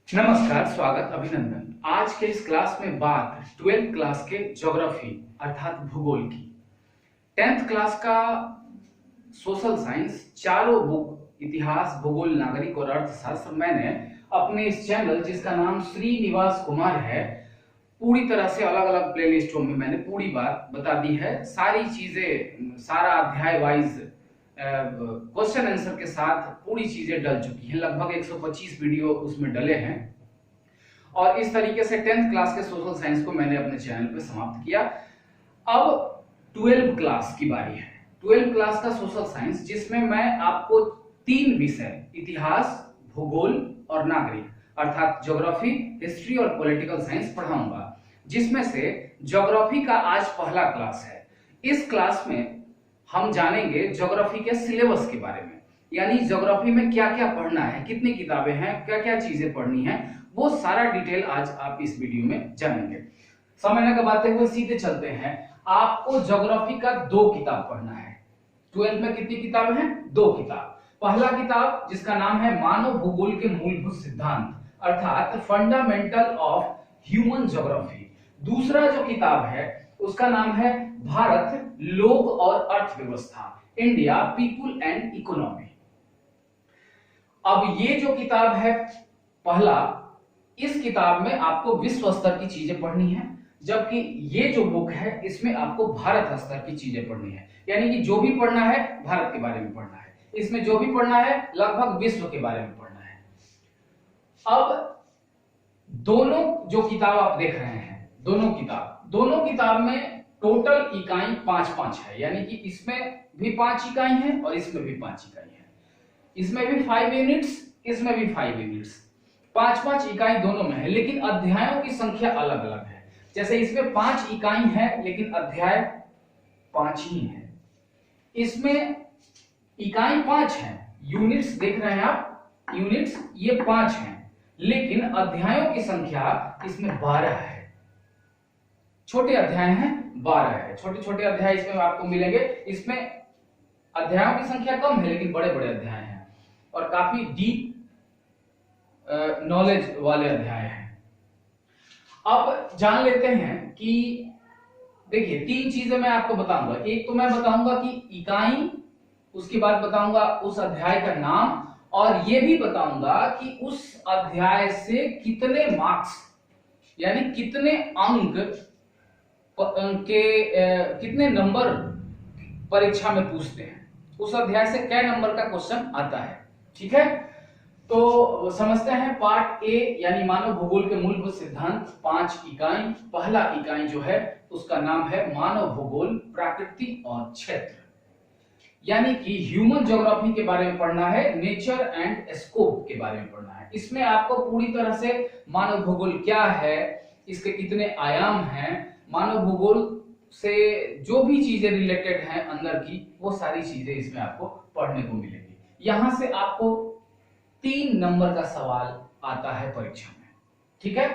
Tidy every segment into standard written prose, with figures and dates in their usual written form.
नमस्कार, स्वागत, अभिनंदन। आज के इस क्लास में बात 12th क्लास के ज्योग्राफी अर्थात भूगोल की। 10th क्लास का सोशल साइंस चारों बुक इतिहास, भूगोल, नागरिक और अर्थशास्त्र मैंने अपने इस चैनल जिसका नाम श्रीनिवास कुमार है पूरी तरह से अलग अलग प्लेलिस्टों में मैंने पूरी बात बता दी है। सारी चीजें, सारा अध्याय वाइज क्वेश्चन आंसर के साथ पूरी चीजें डल चुकी हैं। लगभग 125 वीडियो उसमें डले हैं और इस तरीके से 10th क्लास के सोशल साइंस को मैंने अपने चैनल पे समाप्त किया। अब 12th क्लास की बारी है। 12th क्लास का सोशल साइंस जिसमें मैं आपको 3 विषय इतिहास, भूगोल और नागरिक अर्थात ज्योग्राफी, हिस्ट्री और पॉलिटिकल साइंस पढ़ाऊंगा, जिसमें से ज्योग्राफी का आज पहला क्लास है। इस क्लास में हम जानेंगे ज्योग्राफी के सिलेबस के बारे में, यानी ज्योग्राफी में क्या क्या पढ़ना है, कितनी किताबें हैं, क्या क्या चीजें पढ़नी है, वो सारा डिटेल आज आप इस वीडियो में जानेंगे। समय न गवाते हुए सीधे चलते हैं। आपको ज्योग्राफी का 2 किताब पढ़ना है। 12th में कितनी किताबें हैं? 2 किताब। पहला किताब जिसका नाम है मानव भूगोल के मूलभूत सिद्धांत अर्थात फंडामेंटल ऑफ ह्यूमन ज्योग्राफी। दूसरा जो किताब है उसका नाम है भारत, लोक और अर्थव्यवस्था, इंडिया, पीपुल एंड इकोनॉमी। अब ये जो किताब है पहला, इस किताब में आपको विश्व स्तर की चीजें पढ़नी है, जबकि ये जो बुक है इसमें आपको भारत स्तर की चीजें पढ़नी है। यानी कि जो भी पढ़ना है भारत के बारे में पढ़ना है, इसमें जो भी पढ़ना है लगभग विश्व के बारे में पढ़ना है। अब दोनों जो किताब आप देख रहे हैं, दोनों किताब में टोटल इकाई 5-5 है, यानी कि इसमें भी 5 इकाई है और इसमें भी 5 इकाई है। इसमें भी 5 यूनिट्स, इसमें भी 5 यूनिट्स, 5-5 इकाई दोनों में है, लेकिन अध्यायों की संख्या अलग अलग है। जैसे इसमें 5 इकाई है लेकिन अध्याय 5 ही है। इसमें इकाई 5 है, यूनिट्स देख रहे हैं आप, यूनिट्स ये 5 हैं, लेकिन अध्यायों की संख्या इसमें 12 है। छोटे अध्याय हैं, 12 है। छोटे छोटे अध्याय इसमें आपको मिलेंगे। इसमें अध्यायों की संख्या कम है लेकिन बड़े बड़े अध्याय हैं और काफी डीप नॉलेज वाले अध्याय हैं। अब जान लेते हैं कि देखिए 3 चीजें मैं आपको बताऊंगा। एक तो मैं बताऊंगा कि इकाई, उसके बाद बताऊंगा उस अध्याय का नाम, और ये भी बताऊंगा कि उस अध्याय से कितने मार्क्स यानी कितने अंक के कितने नंबर परीक्षा में पूछते हैं, उस अध्याय से क्या नंबर का क्वेश्चन आता है। ठीक है, तो समझते हैं पार्ट ए यानी मानव भूगोल के मूलभूत सिद्धांत, 5 इकाई। पहला इकाई जो है उसका नाम है मानव भूगोल, प्रकृति और क्षेत्र, यानी कि ह्यूमन ज्योग्राफी के बारे में पढ़ना है, नेचर एंड स्कोप के बारे में पढ़ना है। इसमें आपको पूरी तरह से मानव भूगोल क्या है, इसके कितने आयाम हैं, मानव भूगोल से जो भी चीजें रिलेटेड हैं अंदर की, वो सारी चीजें इसमें आपको पढ़ने को मिलेगी। यहां से आपको 3 नंबर का सवाल आता है परीक्षा में। ठीक है,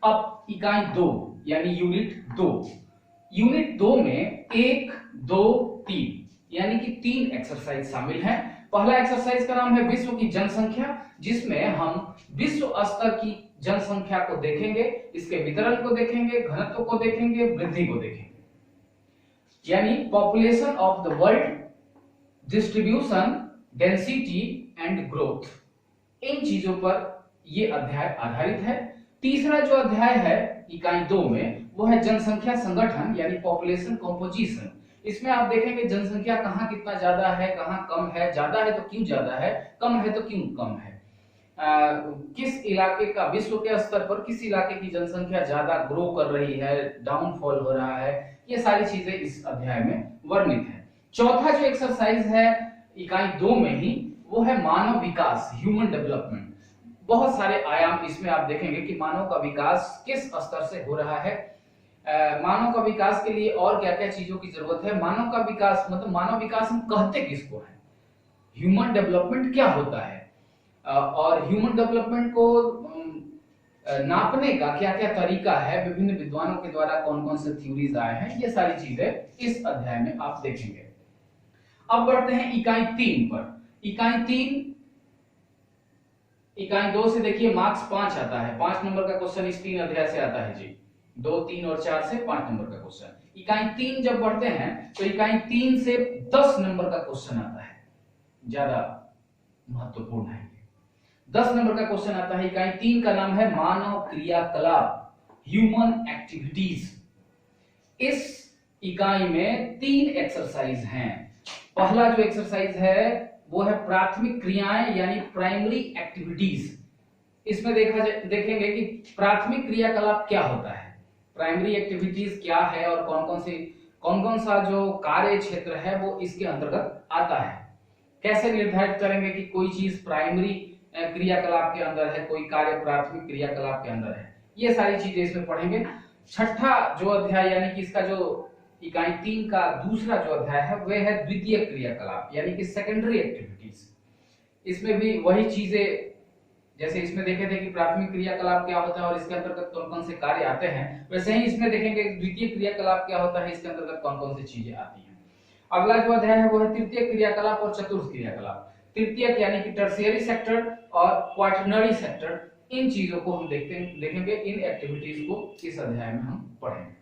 अब इकाई 2 यानी यूनिट 2 में 1, 2, 3 यानी कि 3 एक्सरसाइज शामिल हैं। पहला एक्सरसाइज का नाम है विश्व की जनसंख्या, जिसमें हम विश्व स्तर की जनसंख्या को देखेंगे, इसके वितरण को देखेंगे, घनत्व को देखेंगे, वृद्धि को देखेंगे, यानी population of the world, distribution, density and growth. इन चीजों पर यह अध्याय आधारित है। तीसरा जो अध्याय है इकाई 2 में वो है जनसंख्या संगठन यानी पॉपुलेशन कंपोजिशन। इसमें आप देखेंगे जनसंख्या कहाँ कितना ज्यादा है, कहाँ कम है, ज्यादा है तो क्यों ज्यादा है, कम है तो क्यों कम है, किस इलाके का विश्व के स्तर पर किस इलाके की जनसंख्या ज्यादा ग्रो कर रही है, डाउनफॉल हो रहा है, ये सारी चीजें इस अध्याय में वर्णित है। चौथा जो एक्सरसाइज है इकाई 2 में ही वो है मानव विकास, ह्यूमन डेवलपमेंट। बहुत सारे आयाम इसमें आप देखेंगे कि मानव का विकास किस स्तर से हो रहा है, मानव का विकास के लिए और क्या क्या चीजों की जरूरत है, मानव का विकास मतलब मानव विकास हम कहते किसको है, ह्यूमन डेवलपमेंट क्या होता है, और ह्यूमन डेवलपमेंट को नापने का क्या क्या तरीका है, विभिन्न विद्वानों के द्वारा कौन कौन से थ्योरीज आए हैं, ये सारी चीजें इस अध्याय में आप देखेंगे। अब बढ़ते हैं इकाई 3 पर। इकाई 3 इकाई 2 से देखिए मार्क्स 5 आता है, 5 नंबर का क्वेश्चन इस 3 अध्याय से आता है जी। 2, 3 और 4 से 5 नंबर का क्वेश्चन। इकाई 3 जब पढ़ते हैं तो इकाई 3 से 10 नंबर का क्वेश्चन आता है, ज्यादा महत्वपूर्ण है। 10 नंबर का क्वेश्चन आता है। इकाई 3 का नाम है मानव क्रियाकलाप, ह्यूमन एक्टिविटीज। इस इकाई में 3 एक्सरसाइज हैं। पहला जो एक्सरसाइज है वो है प्राथमिक क्रियाएं यानी प्राइमरी एक्टिविटीज। इसमें देखेंगे कि प्राथमिक क्रियाकलाप क्या होता है, प्राइमरी एक्टिविटीज क्या है और कौन कौन सा जो कार्य क्षेत्र है वो इसके अंतर्गत आता है। कैसे निर्धारित करेंगे कि कोई चीज प्राइमरी क्रियाकलाप के अंदर है, कोई कार्य प्राथमिक क्रियाकलाप के अंदर है, ये सारी चीजें इसमें पढ़ेंगे। छठा जो अध्याय यानी कि इसका जो इकाई 3 का दूसरा जो अध्याय है वह है द्वितीय क्रियाकलाप यानी कि सेकेंडरी एक्टिविटीज। इसमें भी वही चीजें जैसे इसमें देखे थे कि प्राथमिक क्रियाकलाप क्या होता है और इसके अंतर्गत कौन कौन से कार्य आते हैं, वैसे ही इसमें देखेंगे द्वितीय क्रियाकलाप क्या होता है, इसके अंतर्गत कौन कौन सी चीजें आती हैं। अगला जो अध्याय है वो है तृतीय क्रियाकलाप और चतुर्थ क्रियाकलाप। तृतीयक यानी कि टर्शियरी सेक्टर और क्वाटरनरी सेक्टर, इन चीजों को हम देखेंगे, इन एक्टिविटीज को इस अध्याय में हम पढ़ेंगे।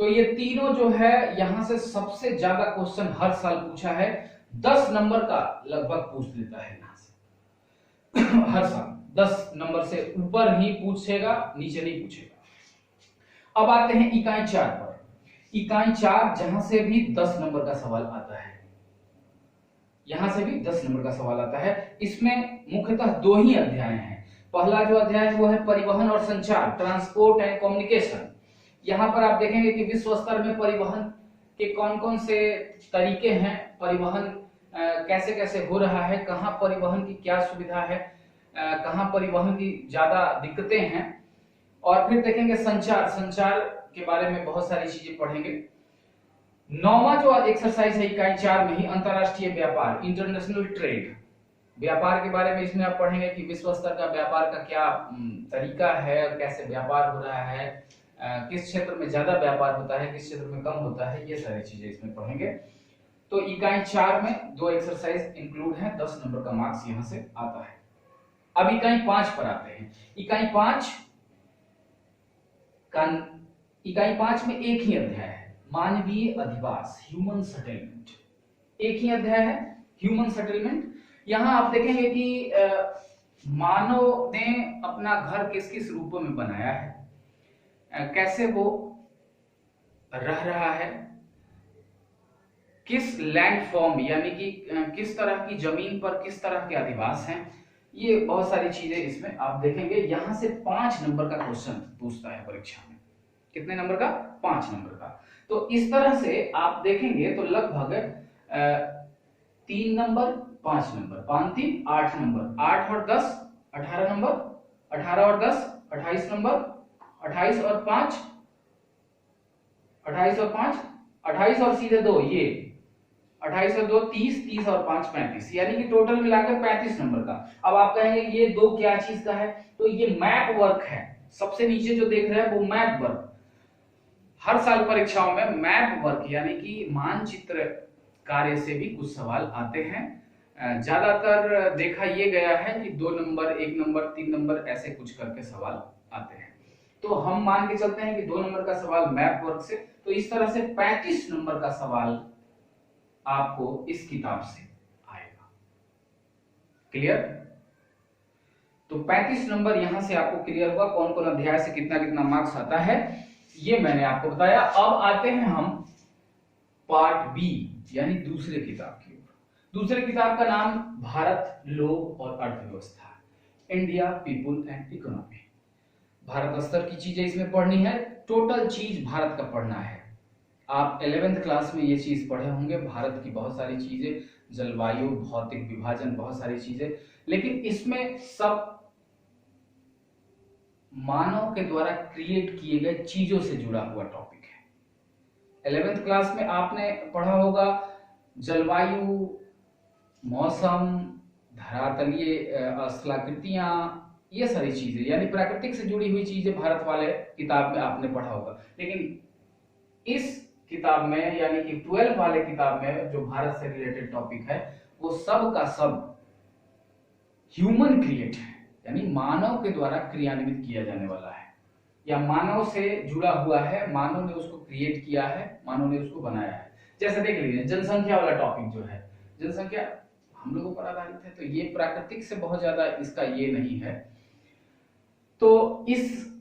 तो ये तीनों जो है यहां से सबसे ज्यादा क्वेश्चन हर साल पूछा है, 10 नंबर का लगभग पूछ लेता है यहां से हर साल 10 नंबर से ऊपर ही पूछेगा, नीचे नहीं पूछेगा। अब आते हैं इकाई 4 पर। इकाई 4 जहां से भी 10 नंबर का सवाल आता है, यहां से भी 10 नंबर का सवाल आता है। इसमें मुख्यतः 2 ही अध्याय हैं। पहला जो अध्याय है वो है परिवहन और संचार, ट्रांसपोर्ट एंड कम्युनिकेशन। यहाँ पर आप देखेंगे कि विश्व स्तर में परिवहन के कौन कौन से तरीके हैं, परिवहन कैसे कैसे हो रहा है, कहाँ परिवहन की क्या सुविधा है, कहाँ परिवहन की ज्यादा दिक्कतें हैं। और फिर देखेंगे संचार के बारे में बहुत सारी चीजें पढ़ेंगे। 9वां जो एक्सरसाइज है इकाई 4 में ही अंतरराष्ट्रीय व्यापार, इंटरनेशनल ट्रेड। व्यापार के बारे में इसमें आप पढ़ेंगे कि विश्व स्तर का व्यापार का क्या तरीका है, कैसे व्यापार हो रहा है, किस क्षेत्र में ज्यादा व्यापार होता है, किस क्षेत्र में कम होता है, ये सारी चीजें इसमें पढ़ेंगे। तो इकाई 4 में 2 एक्सरसाइज इंक्लूड है, 10 नंबर का मार्क्स यहां से आता है। अब इकाई 5 पर आते हैं। इकाई 5 में एक ही अध्याय है, मानवीय अधिवास, ह्यूमन सेटलमेंट। एक ही अध्याय है, ह्यूमन सेटलमेंट। यहां आप देखेंगे कि मानव ने अपना घर किस किस रूपों में बनाया है, कैसे वो रह रहा है, किस लैंड फॉर्म यानी कि किस तरह की जमीन पर किस तरह के अधिवास हैं, ये बहुत सारी चीजें इसमें आप देखेंगे। यहां से 5 नंबर का क्वेश्चन पूछता है परीक्षा में। कितने नंबर का? 5 नंबर का। तो इस तरह से आप देखेंगे तो लगभग 3 नंबर 5 नंबर, 5 3 8 नंबर, 8 और 10 18 नंबर, 18 और 10 28 नंबर, 28 और 5 28 और 5 28 और सीधे 2, ये 28 और 2 30, 30 और 5 35, यानी कि टोटल मिलाकर 35 नंबर का। अब आप कहेंगे ये 2 क्या चीज का है, तो ये मैप वर्क है। सबसे नीचे जो देख रहे हैं वो मैप वर्क। हर साल परीक्षाओं में मैप वर्क यानी कि मानचित्र कार्य से भी कुछ सवाल आते हैं। ज्यादातर देखा ये गया है कि 2 नंबर 1 नंबर 3 नंबर ऐसे कुछ करके सवाल आते हैं। तो हम मान के चलते हैं कि 2 नंबर का सवाल मैप वर्क से, तो इस तरह से 35 नंबर का सवाल आपको इस किताब से आएगा। क्लियर? तो 35 नंबर यहां से आपको क्लियर हुआ, कौन कौन अध्याय से कितना कितना मार्क्स आता है ये मैंने आपको बताया। अब आते हैं हम पार्ट बी यानी दूसरे किताब की ओर। दूसरे किताब का नाम भारत, लोग और अर्थव्यवस्था, India, people and economy. Bharat स्तर की चीजें इसमें पढ़नी है, टोटल चीज भारत का पढ़ना है। आप 11th क्लास में ये चीज पढ़े होंगे, भारत की बहुत सारी चीजें, जलवायु, भौतिक विभाजन, बहुत सारी चीजें, लेकिन इसमें सब मानव के द्वारा क्रिएट किए गए चीजों से जुड़ा हुआ टॉपिक है। 11th क्लास में आपने पढ़ा होगा जलवायु, मौसम, धरातलीय स्थलाकृतियां, ये सारी चीजें यानी प्राकृतिक से जुड़ी हुई चीजें भारत वाले किताब में आपने पढ़ा होगा। लेकिन इस किताब में यानी कि 12 वाले किताब में जो भारत से रिलेटेड टॉपिक है वो सब का सब ह्यूमन क्रिएट है, यानी मानव के द्वारा क्रियान्वित किया जाने वाला है, या मानव से जुड़ा हुआ है, मानव ने उसको क्रिएट किया है, मानव ने उसको बनाया है। जैसे देख लीजिए जनसंख्या वाला टॉपिक जो है, जनसंख्या हम लोगों पर आधारित है, तो ये प्राकृतिक से बहुत ज्यादा इसका ये नहीं है। तो इस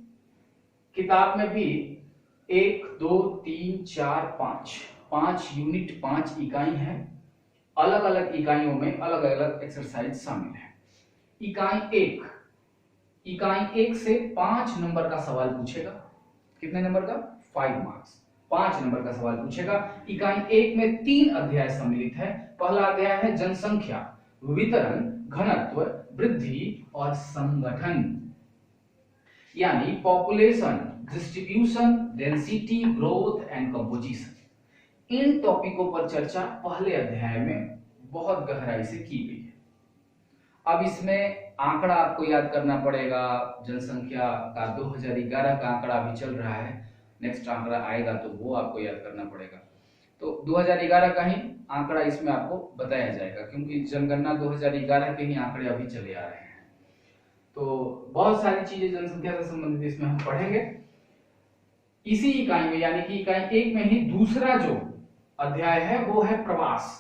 किताब में भी 1 2 3 4 5 यूनिट 5 इकाई है। अलग अलग इकाइयों में अलग अलग एक्सरसाइज शामिल है। इकाई 1 से 5 नंबर का सवाल पूछेगा। कितने नंबर का? 5 मार्क्स, 5 नंबर का सवाल पूछेगा। इकाई 1 में 3 अध्याय सम्मिलित है। पहला अध्याय है जनसंख्या, वितरण, घनत्व, वृद्धि और संगठन, यानी population, distribution, density, growth and composition. इन टॉपिकों पर चर्चा पहले अध्याय में बहुत गहराई से की गई है। अब इसमें आंकड़ा आपको याद करना पड़ेगा। जनसंख्या का 2011 का आंकड़ा अभी चल रहा है, नेक्स्ट आंकड़ा आएगा तो वो आपको याद करना पड़ेगा। तो 2011 का ही आंकड़ा इसमें आपको बताया जाएगा, क्योंकि जनगणना 2011 के ही आंकड़े अभी चले आ रहे हैं। तो बहुत सारी चीजें जनसंख्या से संबंधित इसमें हम पढ़ेंगे। इसी इकाई में, यानी कि इकाई 1 में ही दूसरा जो अध्याय है वो है प्रवास।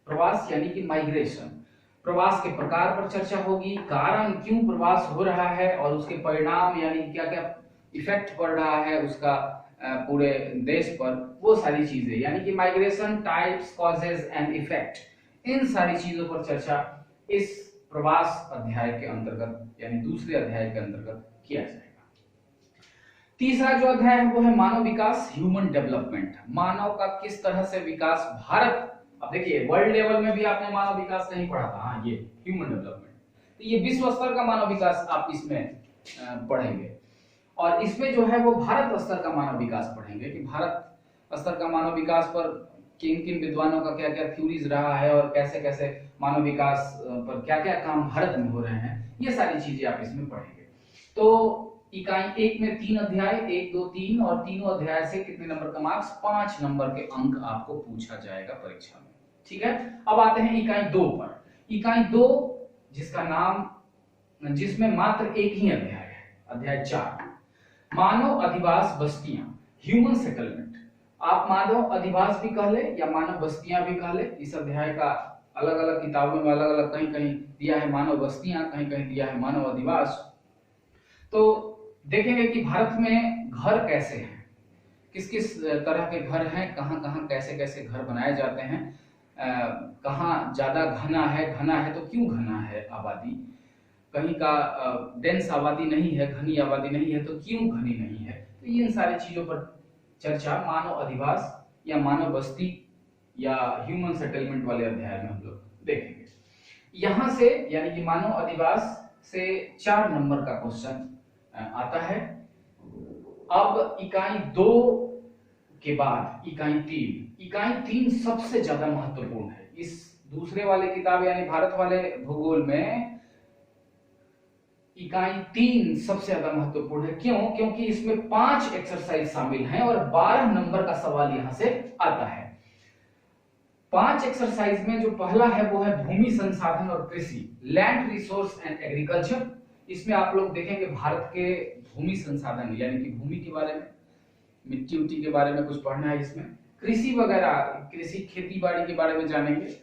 प्रवास यानी कि माइग्रेशन। प्रवास के प्रकार पर चर्चा होगी, कारण क्यों प्रवास हो रहा है और उसके परिणाम, यानी क्या क्या इफेक्ट पड़ रहा है उसका पूरे देश पर, वो सारी चीजें, यानी कि migration, types, causes and effect, इन सारी चीजों पर चर्चा इस प्रवास अध्याय के अंतर्गत, यानी दूसरे अध्याय के अंतर्गत किया जाएगा। तीसरा जो अध्याय है वो है मानव विकास, ह्यूमन डेवलपमेंट। मानव का किस तरह से विकास भारत, अब देखिए वर्ल्ड लेवल में भी आपने मानव विकास नहीं पढ़ा था, हाँ ये ह्यूमन डेवलपमेंट, तो ये विश्व स्तर का मानव विकास आप इसमें पढ़ेंगे। और इसमें जो है वो भारत स्तर का मानव विकास पढ़ेंगे कि भारत स्तर का मानव विकास पर किन किन विद्वानों का क्या क्या थ्योरीज रहा है और कैसे कैसे मानव विकास पर क्या क्या काम भारत में हो रहे हैं, ये सारी चीजें आप इसमें पढ़ेंगे। तो इकाई 1 में 3 अध्याय, 1 2 3, और तीनों अध्याय से कितने नंबर का मार्क्स? 5 नंबर के अंक आपको पूछा जाएगा परीक्षा में। ठीक है, अब आते हैं इकाई 2 पर। इकाई 2 जिसका नाम, जिसमें मात्र एक ही अध्याय है, अध्याय 4, मानव अधिवास बस्तियां, ह्यूमन सेटलमेंट। आप मानव अधिवास भी कह ले या मानव बस्तियां भी कह ले, इस अध्याय का अलग अलग किताबों में अलग अलग कहीं कहीं दिया है मानव बस्तियां, कहीं कहीं दिया है मानव अधिवास। तो देखेंगे कि भारत में घर कैसे हैं, किस किस तरह के घर हैं, कहां कहां कैसे कैसे घर बनाए जाते हैं, कहां ज्यादा घना है तो क्यों घना है आबादी, कहीं का डेंस आबादी नहीं है, घनी आबादी नहीं है तो क्यों घनी नहीं है। तो इन सारी चीजों पर चर्चा मानव अधिवास या मानव बस्ती या ह्यूमन सेटलमेंट वाले अध्याय में हम लोग देखेंगे। यहां से यानी कि मानव अधिवास से 4 नंबर का क्वेश्चन आता है। अब इकाई 2 के बाद इकाई 3 सबसे ज्यादा महत्वपूर्ण है। इस दूसरे वाले किताब यानी भारत वाले भूगोल में इकाई 3 सबसे ज्यादा महत्वपूर्ण है। क्यों? क्योंकि इसमें 5 एक्सरसाइज शामिल हैं और 12 नंबर का सवाल यहां से आता है। 5 एक्सरसाइज में जो पहला है वो है भूमि संसाधन और कृषि, लैंड रिसोर्स एंड एग्रीकल्चर। इसमें आप लोग देखेंगे भारत के भूमि संसाधन यानी कि भूमि के बारे में, मिट्टी उट्टी के बारे में कुछ पढ़ना है इसमें, कृषि वगैरह, कृषि खेती बाड़ी के बारे में जानेंगे।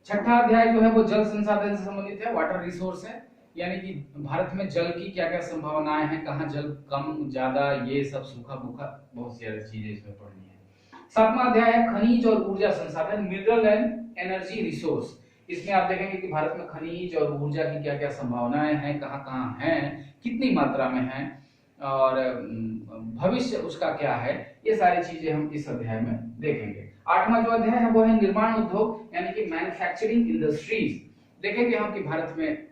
छठा अध्याय जो है वो जल संसाधन से संबंधित है, वाटर रिसोर्स है, यानी कि भारत में जल की क्या क्या संभावनाएं हैं, कहाँ जल कम ज्यादा, ये सब सूखा भूखा, बहुत सारी चीजें इसमें पढ़नी है। 7वां अध्याय है खनिज और ऊर्जा संसाधन, मिनरल एंड एनर्जी रिसोर्स। इसमें आप देखेंगे कि भारत में खनिज और ऊर्जा की क्या क्या संभावनाएं हैं, कहाँ कहाँ हैं, कितनी मात्रा में हैं और भविष्य उसका क्या है, ये सारी चीजें हम इस अध्याय में देखेंगे। 8वां जो अध्याय है वो है निर्माण उद्योग यानी कि मैन्युफैक्चरिंग इंडस्ट्रीज। देखेंगे हम कि भारत में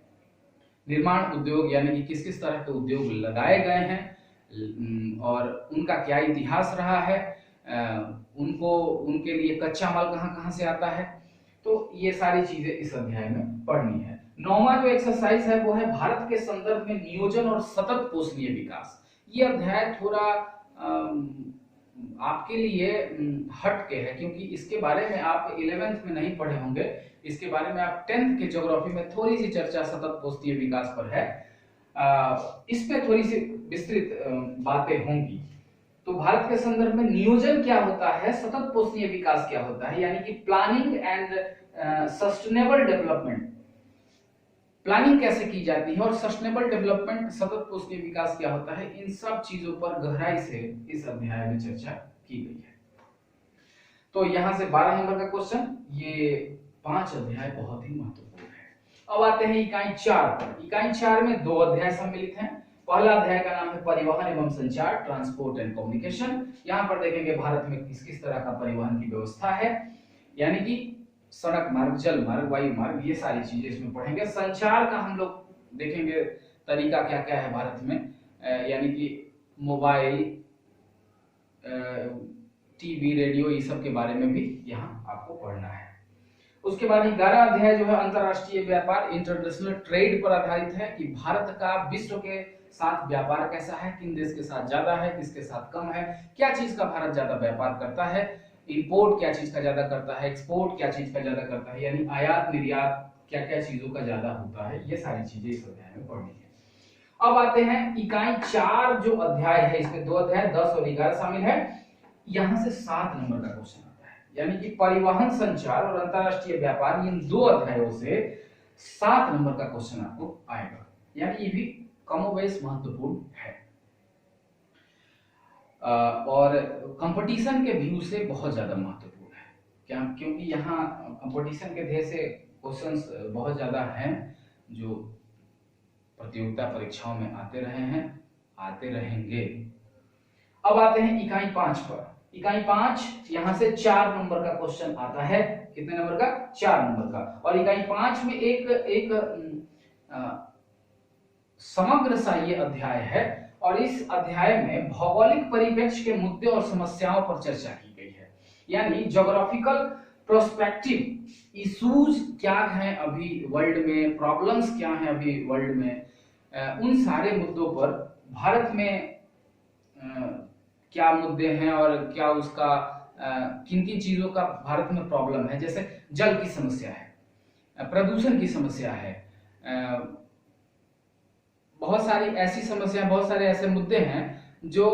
निर्माण उद्योग यानी कि किस किस तरह के उद्योग लगाए गए हैं और उनका क्या इतिहास रहा है, उनको उनके लिए कच्चा माल कहाँ कहाँ से आता है, तो ये सारी चीजें इस अध्याय में पढ़नी है। 9वां जो एक्सरसाइज है वो है भारत के संदर्भ में नियोजन और सतत पोषणीय विकास। ये अध्याय थोड़ा आपके लिए हट के है, क्योंकि इसके बारे में आप 11th में नहीं पढ़े होंगे। इसके बारे में आप 10th के ज्योग्राफी में थोड़ी सी चर्चा सतत पोषणीय विकास पर है। इस पे थोड़ी सी विस्तृत बातें होंगी। तो भारत के संदर्भ में नियोजन क्या होता है, सतत पोषणीय विकास क्या होता है, यानी कि planning and sustainable development, planning कैसे की जाती है और सस्टेनेबल डेवलपमेंट सतत पोषणीय विकास क्या होता है, इन सब चीजों पर गहराई से इस अध्याय में चर्चा की गई है। तो यहां से 12 नंबर का क्वेश्चन, ये 5 अध्याय बहुत ही महत्वपूर्ण है। अब आते हैं इकाई 4 पर। इकाई 4 में 2 अध्याय सम्मिलित हैं। पहला अध्याय का नाम है परिवहन एवं संचार, ट्रांसपोर्ट एंड कम्युनिकेशन। यहाँ पर देखेंगे भारत में किस किस तरह का परिवहन की व्यवस्था है, यानी कि सड़क मार्ग, जल मार्ग, वायु मार्ग, ये सारी चीजें इसमें पढ़ेंगे। संचार का हम लोग देखेंगे तरीका क्या क्या है भारत में, यानी कि मोबाइल, टीवी, रेडियो, ये सब के बारे में भी यहाँ आपको पढ़ना है। उसके बाद 11 अध्याय जो है अंतरराष्ट्रीय व्यापार, इंटरनेशनल ट्रेड पर आधारित है कि भारत का विश्व के साथ व्यापार कैसा है, किन देश के साथ ज्यादा है, किसके साथ कम है, क्या चीज का भारत ज्यादा व्यापार करता है, इंपोर्ट क्या चीज का ज्यादा करता है, एक्सपोर्ट क्या चीज का ज्यादा करता है, यानी आयात निर्यात क्या क्या चीजों का ज्यादा होता है, ये सारी चीजें इस अध्याय में पढ़नी है। अब आते हैं इकाई 4 जो अध्याय है, इसमें 2 अध्याय 10 और 11 शामिल है। यहां से 7 नंबर का क्वेश्चन आता है, यानी कि परिवहन, संचार और अंतरराष्ट्रीय व्यापार, इन 2 अध्यायों से 7 नंबर का क्वेश्चन आपको आएगा, यानी ये भी कमोबेश महत्वपूर्ण है और कंपटीशन के व्यू से बहुत ज्यादा महत्वपूर्ण है। क्या, क्योंकि यहाँ कंपटीशन के ढेर से क्वेश्चंस बहुत ज्यादा हैं जो प्रतियोगिता परीक्षाओं में आते रहे हैं, आते रहेंगे। अब आते हैं इकाई 5 पर। इकाई 5 यहां से 4 नंबर का क्वेश्चन आता है। कितने नंबर का? 4 नंबर का। और इकाई 5 में एक समग्र सा ये अध्याय है और इस अध्याय में भौगोलिक परिप्रेक्ष्य के मुद्दे और समस्याओं पर चर्चा की गई है, यानी ज्योग्राफिकल प्रोस्पेक्टिव इश्यूज क्या हैं अभी वर्ल्ड में, प्रॉब्लम्स क्या हैं अभी वर्ल्ड में, उन सारे मुद्दों पर भारत में क्या मुद्दे हैं और क्या उसका किन किन चीजों का भारत में प्रॉब्लम है। जैसे जल की समस्या है, प्रदूषण की समस्या है, बहुत सारी ऐसी समस्या, बहुत सारे ऐसे मुद्दे हैं जो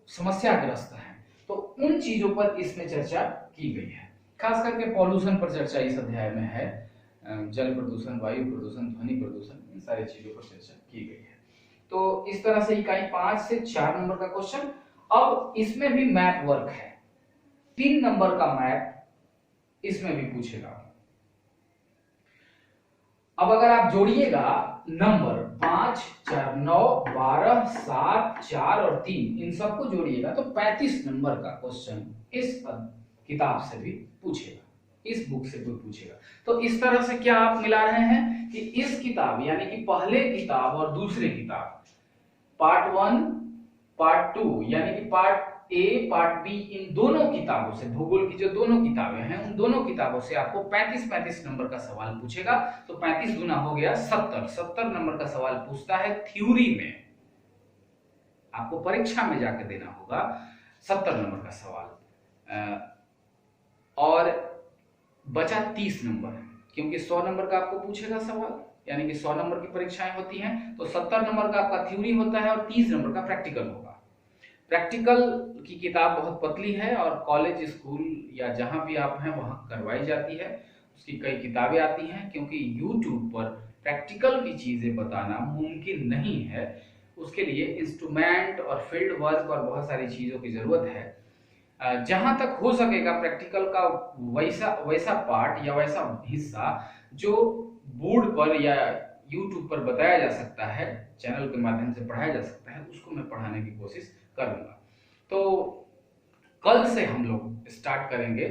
समस्याग्रस्त हैं, तो उन चीजों पर इसमें चर्चा की गई है। खास करके पॉल्यूशन पर चर्चा इस अध्याय में है, जल प्रदूषण, वायु प्रदूषण, ध्वनि प्रदूषण, इन सारी चीजों पर चर्चा की गई है। तो इस तरह से इकाई 5 से 4 नंबर का क्वेश्चन। अब इसमें भी मैप वर्क है, 3 नंबर का मैप इसमें भी पूछेगा। अब अगर आप जोड़िएगा नंबर 5, 4, 9, 12, 7, 4 और 3, इन सबको जोड़िएगा तो 35 नंबर का क्वेश्चन इस किताब से भी पूछेगा, इस बुक से भी पूछेगा। तो इस तरह से क्या आप मिला रहे हैं कि इस किताब यानी कि पहले किताब और दूसरे किताब, पार्ट 1, पार्ट 2 यानी कि पार्ट ए, पार्ट बी, इन दोनों किताबों से, भूगोल की जो दोनों किताबें हैं उन दोनों किताबों से आपको 35 नंबर का सवाल पूछेगा। तो 35 गुना हो गया 70 नंबर का सवाल पूछता है थ्योरी में, आपको परीक्षा में जाकर देना होगा 70 नंबर का सवाल, और बचा 30 नंबर, क्योंकि 100 नंबर का आपको पूछेगा सवाल, यानी कि 100 नंबर की परीक्षाएं होती हैं, तो 70 नंबर का आपका थ्योरी होता है और 30 नंबर का प्रैक्टिकल होगा। प्रैक्टिकल की किताब बहुत पतली है और कॉलेज, स्कूल या जहां भी आप हैं वहां करवाई जाती है, उसकी कई किताबें आती हैं, क्योंकि YouTube पर प्रैक्टिकल की चीजें बताना मुमकिन नहीं है, उसके लिए इंस्ट्रूमेंट और फील्ड वर्क और बहुत सारी चीजों की जरूरत है। जहां तक हो सकेगा प्रैक्टिकल का वैसा पार्ट या वैसा हिस्सा जो बोर्ड पर या YouTube पर बताया जा सकता है, चैनल के माध्यम से पढ़ाया जा सकता है, उसको मैं पढ़ाने की कोशिश करूंगा। तो कल से हम लोग स्टार्ट करेंगे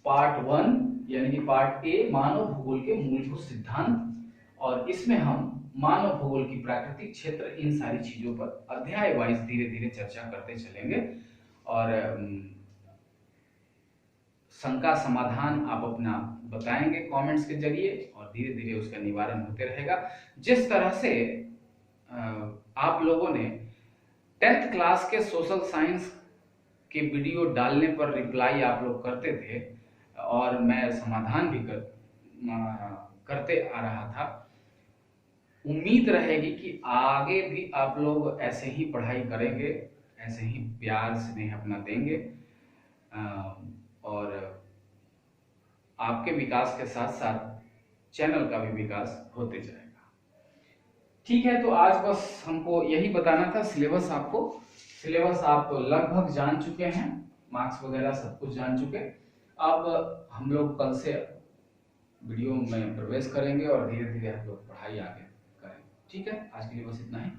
पार्ट 1 यानी कि पार्ट ए, मानव भूगोल के मूलभूत सिद्धांत, और इसमें हम मानव भूगोल की प्राकृतिक क्षेत्र, इन सारी चीजों पर अध्याय वाइज धीरे धीरे चर्चा करते चलेंगे और शंका समाधान आप अपना बताएंगे कमेंट्स के जरिए और धीरे धीरे उसका निवारण होते रहेगा। जिस तरह से आप लोगों ने 10th क्लास के सोशल साइंस के वीडियो डालने पर रिप्लाई आप लोग करते थे और मैं समाधान भी करते आ रहा था। उम्मीद रहेगी कि आगे भी आप लोग ऐसे ही पढ़ाई करेंगे, ऐसे ही प्यार स्नेह अपना देंगे और आपके विकास के साथ साथ चैनल का भी विकास होते जाएगा। ठीक है, तो आज बस हमको यही बताना था। सिलेबस आप लगभग जान चुके हैं, मार्क्स वगैरह सब कुछ जान चुके। अब हम लोग कल से वीडियो में प्रवेश करेंगे और धीरे धीरे हम लोग पढ़ाई आगे करेंगे। ठीक है, आज के लिए बस इतना ही।